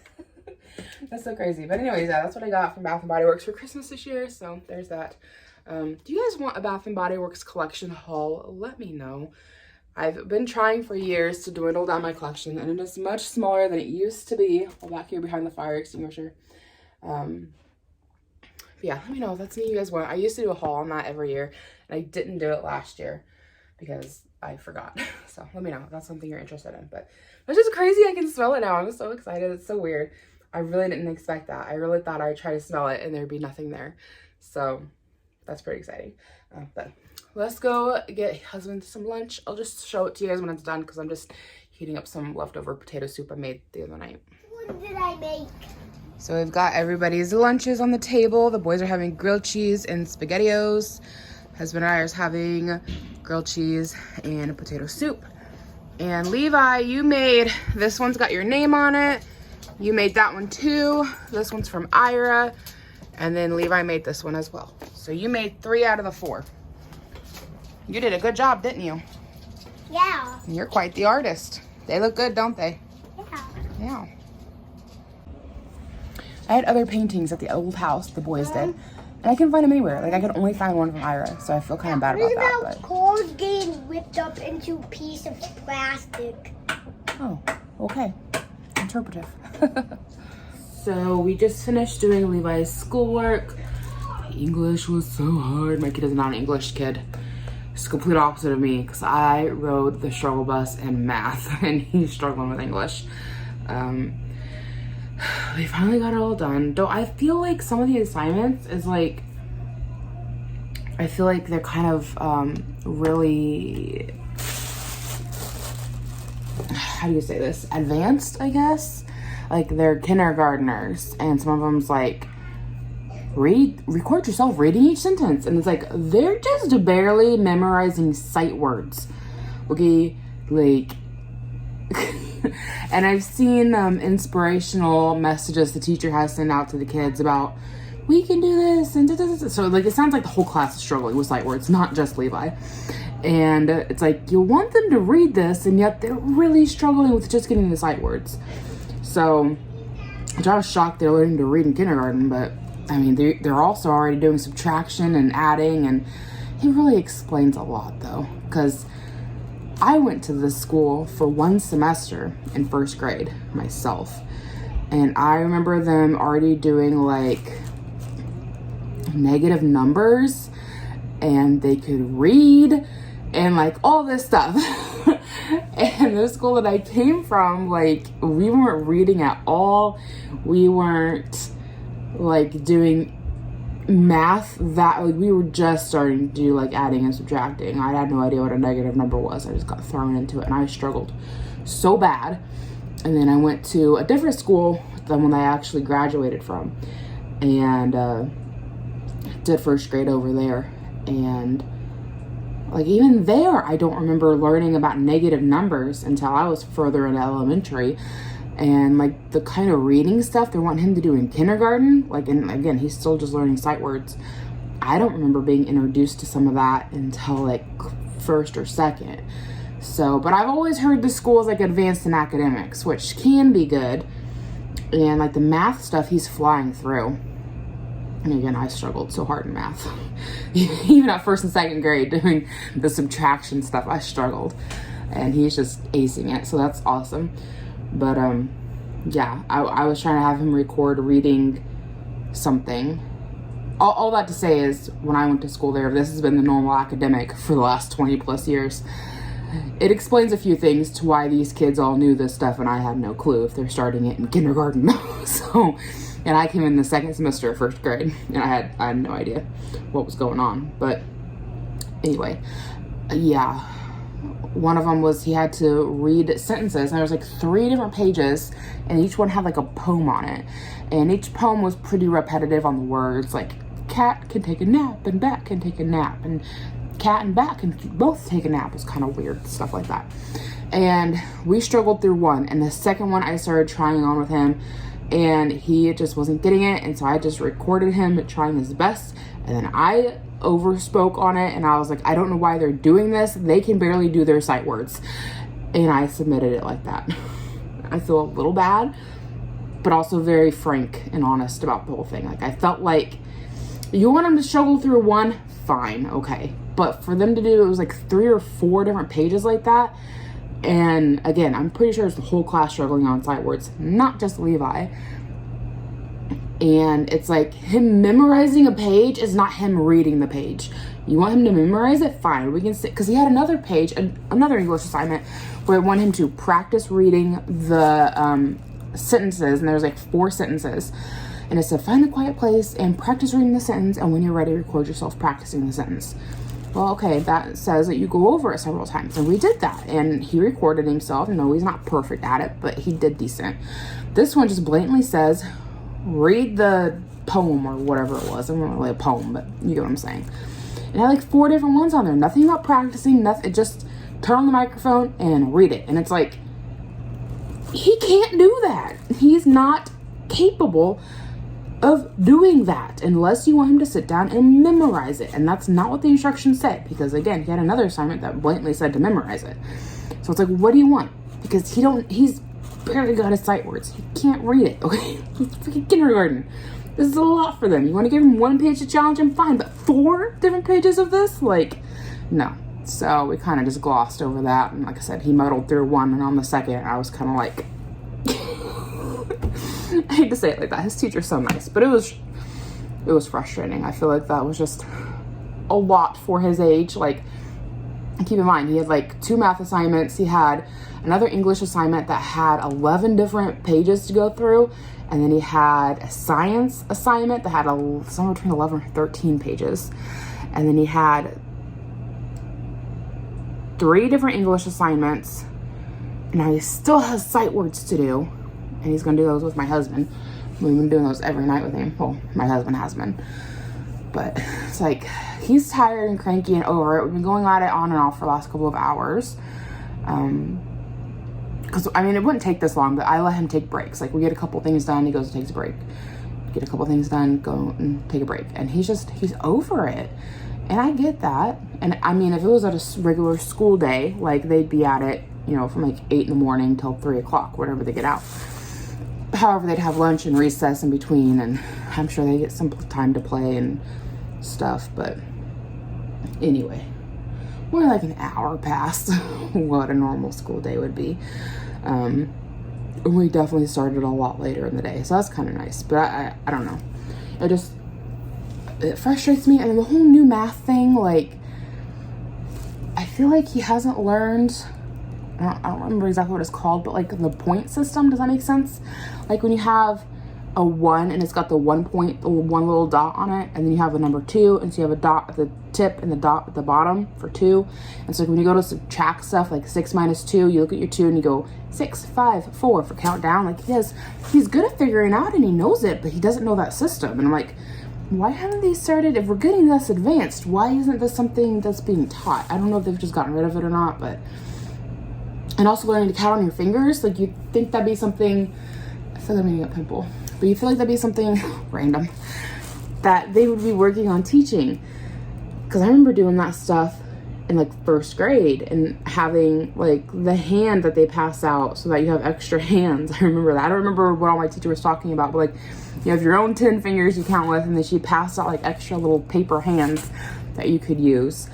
That's so crazy. But anyways, yeah, that's what I got from Bath & Body Works for Christmas this year. So there's that. Do you guys want a Bath & Body Works collection haul? Let me know. I've been trying for years to dwindle down my collection, and it is much smaller than it used to be. All back here behind the fire extinguisher. Yeah, let me know if that's something you guys want. I used to do a haul on that every year, and I didn't do it last year because I forgot. So let me know if that's something you're interested in. But it's just crazy. I can smell it now. I'm so excited. It's so weird. I really didn't expect that. I really thought I'd try to smell it and there'd be nothing there. So that's pretty exciting. But let's go get husband some lunch. I'll just show it to you guys when it's done because I'm just heating up some leftover potato soup I made the other night.
What did I make?
So we've got everybody's lunches on the table. The boys are having grilled cheese and SpaghettiOs. Husband and I are having grilled cheese and potato soup. And Levi, you made, this one's got your name on it. You made that one too. This one's from Ira. And then Levi made this one as well. So you made 3 out of the 4. You did a good job, didn't you?
Yeah.
You're quite the artist. They look good, don't they?
Yeah.
Yeah. I had other paintings at the old house the boys did. And I couldn't find them anywhere. Like I could only find one from Ira. So I feel kind of bad about that. But
Cold getting whipped up into a piece of plastic.
oh, okay. Interpretive. So we just finished doing Levi's schoolwork. English was so hard. My kid is not an English kid. It's the complete opposite of me because I rode the struggle bus in math and he's struggling with English. We finally got it all done. Though I feel like some of the assignments is like, I feel like they're kind of really, how do you say this? Advanced, I guess. Like they're kindergartners and some of them's like record yourself reading each sentence. And it's like, they're just barely memorizing sight words. Okay, like, and I've seen inspirational messages the teacher has sent out to the kids about, we can do this, and so like, it sounds like the whole class is struggling with sight words, not just Levi. And it's like, you want them to read this, and yet they're really struggling with just getting the sight words. So, which I was shocked they're learning to read in kindergarten, but I mean, they're also already doing subtraction and adding, and he really explains a lot though, because I went to this school for 1 semester in 1st grade myself, and I remember them already doing like negative numbers, and they could read and like all this stuff. And the school that I came from, like, we weren't reading at all. We weren't like doing math that, like, we were just starting to do like adding and subtracting. I had no idea what a negative number was. I just got thrown into it, and I struggled so bad. And then I went to a different school than when I actually graduated from, and did 1st grade over there. And like, even there, I don't remember learning about negative numbers until I was further in elementary. And like, the kind of reading stuff they want him to do in kindergarten, like, and again, he's still just learning sight words. I don't remember being introduced to some of that until like 1st or 2nd. So, but I've always heard the school's like advanced in academics, which can be good. And like the math stuff, he's flying through. And again, I struggled so hard in math. Even at 1st and 2nd grade doing the subtraction stuff, I struggled. And he's just acing it, so that's awesome. But yeah, I was trying to have him record reading something. All that to say is, when I went to school there, this has been the normal academic for the last 20 plus years. It explains a few things to why these kids all knew this stuff and I had no clue if they're starting it in kindergarten. So, and I came in the 2nd semester of 1st grade, and I had no idea what was going on. But anyway, yeah, one of them was he had to read sentences, and there was like 3 different pages, and each one had like a poem on it, and each poem was pretty repetitive on the words, like cat can take a nap and bat can take a nap, and cat and bat can both take a nap. It was kind of weird, stuff like that. And we struggled through one, and the second one I started trying on with him, and he just wasn't getting it, and so I just recorded him trying his best, and then I overspoke on it, and I was like, I don't know why they're doing this. They can barely do their sight words. And I submitted it like that. I feel a little bad, but also very frank and honest about the whole thing. Like, I felt like, you want them to struggle through one, fine, okay. But for them to do, it was like 3 or 4 different pages like that. And again, I'm pretty sure it's the whole class struggling on sight words, not just Levi. And it's like, him memorizing a page is not him reading the page. You want him to memorize it? Fine, we can sit, because he had another page, another English assignment, where I want him to practice reading the sentences, and there's like 4 sentences. And it said, find a quiet place and practice reading the sentence, and when you're ready, record yourself practicing the sentence. Well, okay, that says that you go over it several times, and we did that, and he recorded himself. No, he's not perfect at it, but he did decent. This one just blatantly says, read the poem or whatever it was. It wasn't really a poem, but you get what I'm saying. It had like 4 different ones on there. Nothing about practicing, nothing. Just turn on the microphone and read it. And it's like, he can't do that. He's not capable of doing that unless you want him to sit down and memorize it. And that's not what the instructions said, because again, he had another assignment that blatantly said to memorize it. So it's like, what do you want? Because he's barely got his sight words. He can't read it, okay? He's freaking kindergarten. This is a lot for them. You want to give him 1 page to challenge him? Fine, but 4 different pages of this? Like, no. So we kind of just glossed over that. And like I said, he muddled through 1, and on the 2nd, I was kind of like, I hate to say it like that. His teacher's so nice, but it was frustrating. I feel like that was just a lot for his age. Like, keep in mind, he had like 2 math assignments. He had another English assignment that had 11 different pages to go through. And then he had a science assignment that had somewhere between 11 or 13 pages. And then he had 3 different English assignments. And now he still has sight words to do. And he's going to do those with my husband. We've been doing those every night with him. Well, my husband has been. But it's like, he's tired and cranky and over it. We've been going at it on and off for the last couple of hours. Because, I mean, it wouldn't take this long, but I let him take breaks. Like, we get a couple things done, he goes and takes a break. Get a couple things done, go and take a break. And he's over it. And I get that. And, I mean, if it was at a regular school day, like, they'd be at it, you know, from like 8 in the morning till 3 o'clock, whenever they get out. However, they'd have lunch and recess in between, and I'm sure they get some time to play and stuff. But anyway, we're like an hour past what a normal school day would be. We definitely started a lot later in the day, so that's kind of nice. But I don't know. It frustrates me. And the whole new math thing, like, I feel like he hasn't learned, I don't remember exactly what it's called, but like the point system. Does that make sense? Like when you have a 1 and it's got the 1 point, the one little dot on it, and then you have a number 2, and so you have a dot at the tip and the dot at the bottom for 2. And so when you go to subtract stuff like 6 minus 2, you look at your 2 and you go 6, 5, 4 for countdown. Like he's good at figuring out and he knows it, but he doesn't know that system. And I'm like, why haven't they started, if we're getting this advanced, why isn't this something that's being taught? I don't know if they've just gotten rid of it or not, but, and also learning to count on your fingers. Like you'd think that'd be something, I feel like I'm getting a pimple. But you feel like that'd be something random that they would be working on teaching. Because I remember doing that stuff in like 1st grade and having like the hand that they pass out so that you have extra hands. I remember that. I don't remember what all my teacher was talking about, but like you have your own 10 fingers you count with, and then she passed out like extra little paper hands that you could use.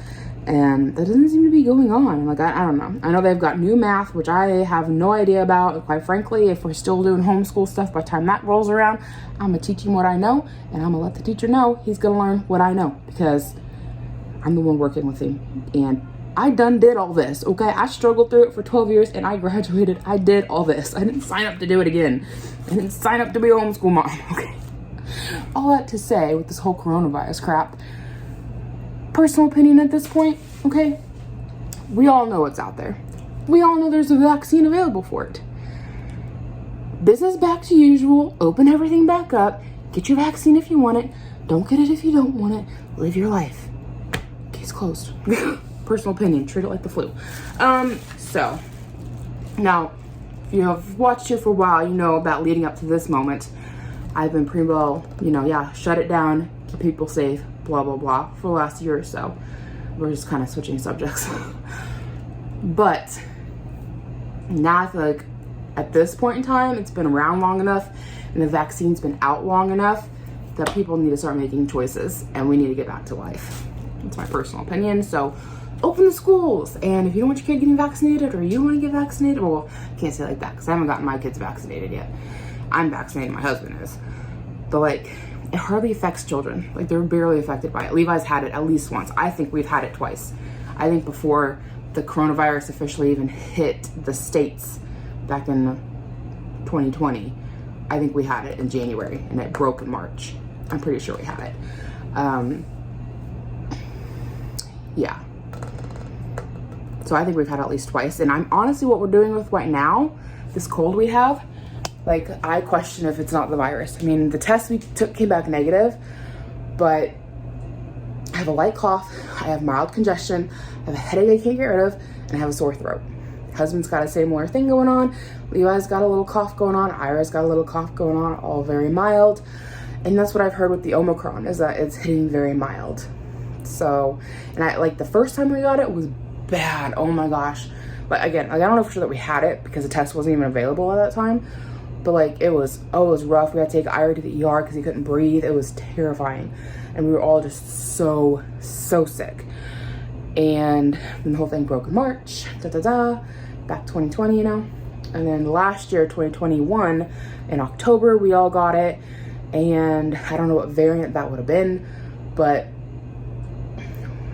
And that doesn't seem to be going on. Like, I don't know. I know they've got new math, which I have no idea about. And quite frankly, if we're still doing homeschool stuff, by the time that rolls around, I'm going to teach him what I know. And I'm going to let the teacher know he's going to learn what I know. Because I'm the one working with him. And I did all this, okay? I struggled through it for 12 years and I graduated. I did all this. I didn't sign up to do it again. I didn't sign up to be a homeschool mom, okay? All that to say, with this whole coronavirus crap, personal opinion at this point, okay? We all know it's out there. We all know there's a vaccine available for it. Business back to usual. Open everything back up. Get your vaccine if you want it. Don't get it if you don't want it. Live your life. Case closed. Personal opinion. Treat it like the flu. So, now, if you have watched it for a while, you know that leading up to this moment, I've been pretty well, shut it down, keep people safe, blah, blah, blah, for the last year or so. We're just kind of switching subjects. But now I feel like at this point in time, it's been around long enough and the vaccine's been out long enough that people need to start making choices and we need to get back to life. That's my personal opinion. So open the schools, and if you don't want your kid getting vaccinated or you want to get vaccinated, well, I can't say it like that because I haven't gotten my kids vaccinated yet. I'm vaccinated, my husband is. But like, it hardly affects children. Like, they're barely affected by it. Levi's had it at least once. I think we've had it twice. I think before the coronavirus officially even hit the States back in 2020, I think we had it in January and it broke in March. I'm pretty sure we had it. Yeah. So I think we've had it at least twice. And I'm honestly, what we're doing with right now, this cold we have, like, I question if it's not the virus. I mean, the test we took came back negative, but I have a light cough, I have mild congestion, I have a headache I can't get rid of, and I have a sore throat. Husband's got a similar thing going on. Levi's got a little cough going on. Ira's got a little cough going on, all very mild. And that's what I've heard with the Omicron, is that it's hitting very mild. So, and I, like, the first time we got it was bad. Oh my gosh. But again, like, I don't know for sure that we had it because the test wasn't even available at that time. But like, it was rough. We had to take Ira to the ER because he couldn't breathe. It was terrifying. And we were all just so sick. And then the whole thing broke in March. Back 2020, And then last year, 2021, in October, we all got it. And I don't know what variant that would have been, but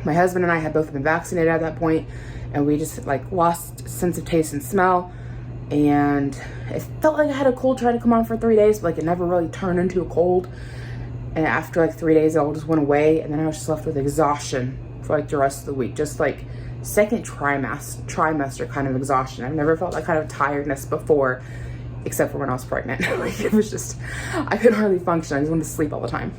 my husband and I had both been vaccinated at that point, and we just like lost sense of taste and smell. And it felt like I had a cold try to come on for 3 days, but like it never really turned into a cold. And after like 3 days, it all just went away. And then I was just left with exhaustion for like the rest of the week. Just like second trimester kind of exhaustion. I've never felt that kind of tiredness before except for when I was pregnant. Like, it was just, I couldn't hardly function. I just wanted to sleep all the time.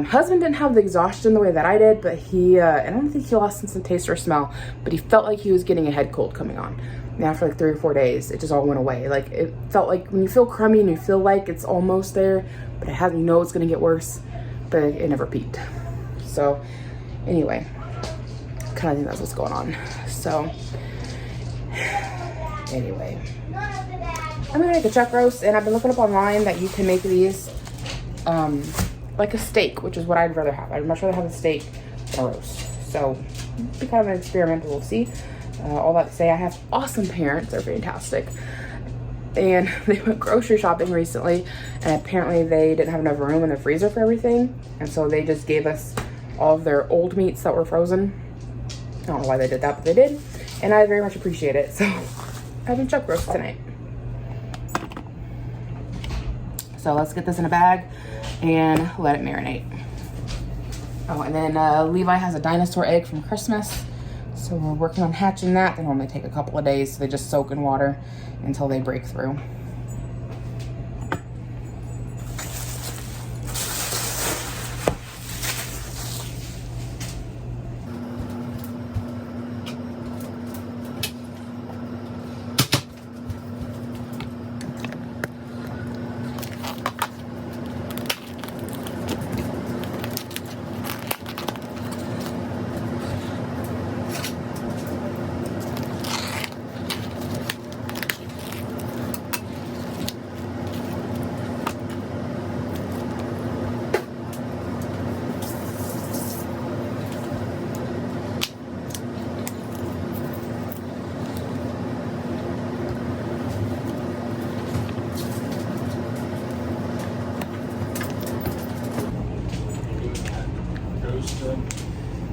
Husband didn't have the exhaustion the way that I did, but he, I don't think he lost sense of taste or smell, but he felt like he was getting a head cold coming on. And after like 3 or 4 days, it just all went away. Like, it felt like when you feel crummy and you feel like it's almost there, but it hasn't, you know it's gonna get worse, but it never peaked. So anyway, kind of think that's what's going on. So anyway, I'm gonna make a chuck roast, and I've been looking up online that you can make these like a steak, which is what I'd rather have. I'd much rather have a steak than a roast. So it'll be kind of an experiment, we'll see. All that to say, I have awesome parents. They're fantastic. And they went grocery shopping recently, and apparently they didn't have enough room in the freezer for everything. And so they just gave us all of their old meats that were frozen. I don't know why they did that, but they did. And I very much appreciate it. So I'm having chuck roast tonight. So let's get this in a bag and let it marinate. Oh, and then Levi has a dinosaur egg from Christmas. So we're working on hatching that. They normally take a couple of days, so they just soak in water until they break through.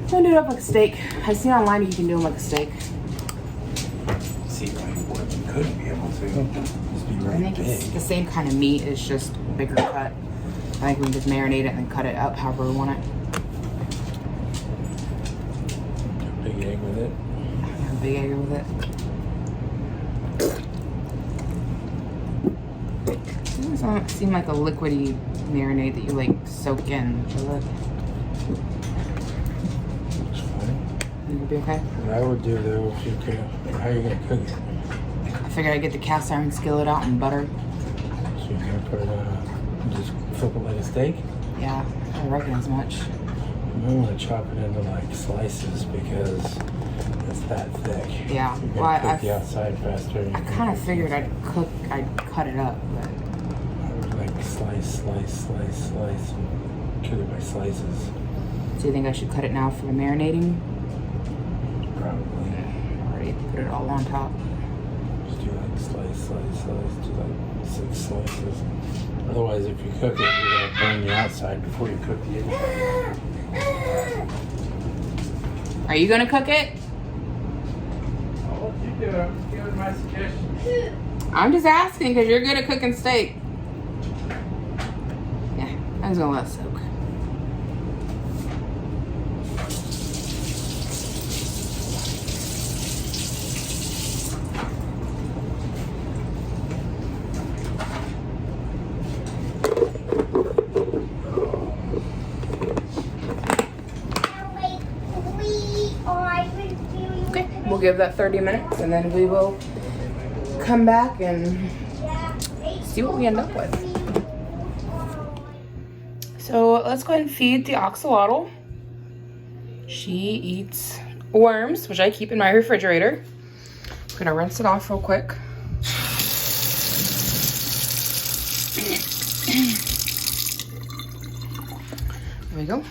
I'm gonna do it up like a steak. I've seen online you can do them like a steak.
See, like what you could be able to just be really
I think it's
big.
the same kind of meat, it's just bigger cut. I think we can just marinate it and then cut it up however we want it.
Big egg with it.
Yeah, big egg with it. It doesn't seem like a liquidy marinade that you like soak in, does it?
It's fine.
It'll be okay.
What I would do though, if you could, how are you gonna cook it?
I figured I'd get the cast iron skillet out and butter.
So you're gonna put it, just flip it like a steak?
Yeah, I reckon as much.
You might want to chop it into like slices because it's that thick.
Yeah,
You're
well,
gonna cook the outside faster.
I kind of figured I'd cut it up, but
I would like slice, and cook it by slices.
do you think I should cut it now for the marinating?
Probably.
Already put it all on top.
Just do like slice, do like 6 slices. Otherwise, if you cook it, you're gonna burn the outside before you cook the inside.
Are you gonna cook it?
I'll let you do it. I'm just giving my suggestion.
I'm just asking because you're good at cooking steak. Yeah, I'm just gonna let it soak. Okay, we'll give that 30 minutes and then we will come back and see what we end up with. So let's go ahead and feed the axolotl. She eats worms, which I keep in my refrigerator. I'm gonna rinse it off real quick. There we go.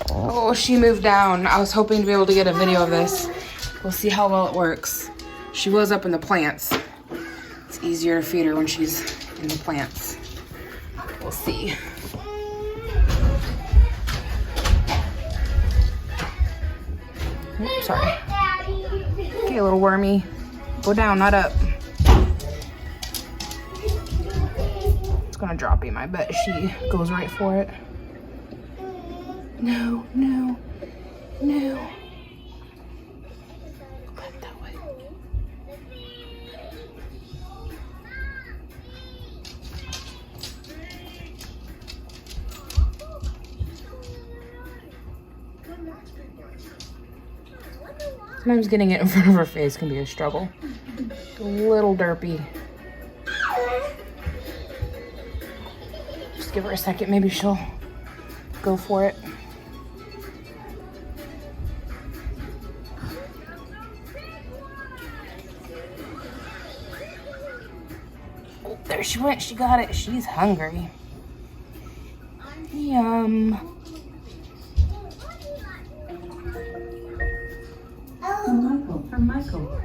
Oh, she moved down. I was hoping to be able to get a video of this. We'll see how well it works. She was up in the plants. It's easier to feed her when she's in the plants. We'll see. Oops, sorry. Okay, a little wormy. Go down, not up. It's gonna drop him. I bet she goes right for it. No, no. No. Back that way. Sometimes getting it in front of her face can be a struggle. A little derpy. Just give her a second, maybe she'll go for it. Oh, there she went, she got it. She's hungry. Yum.
Michael.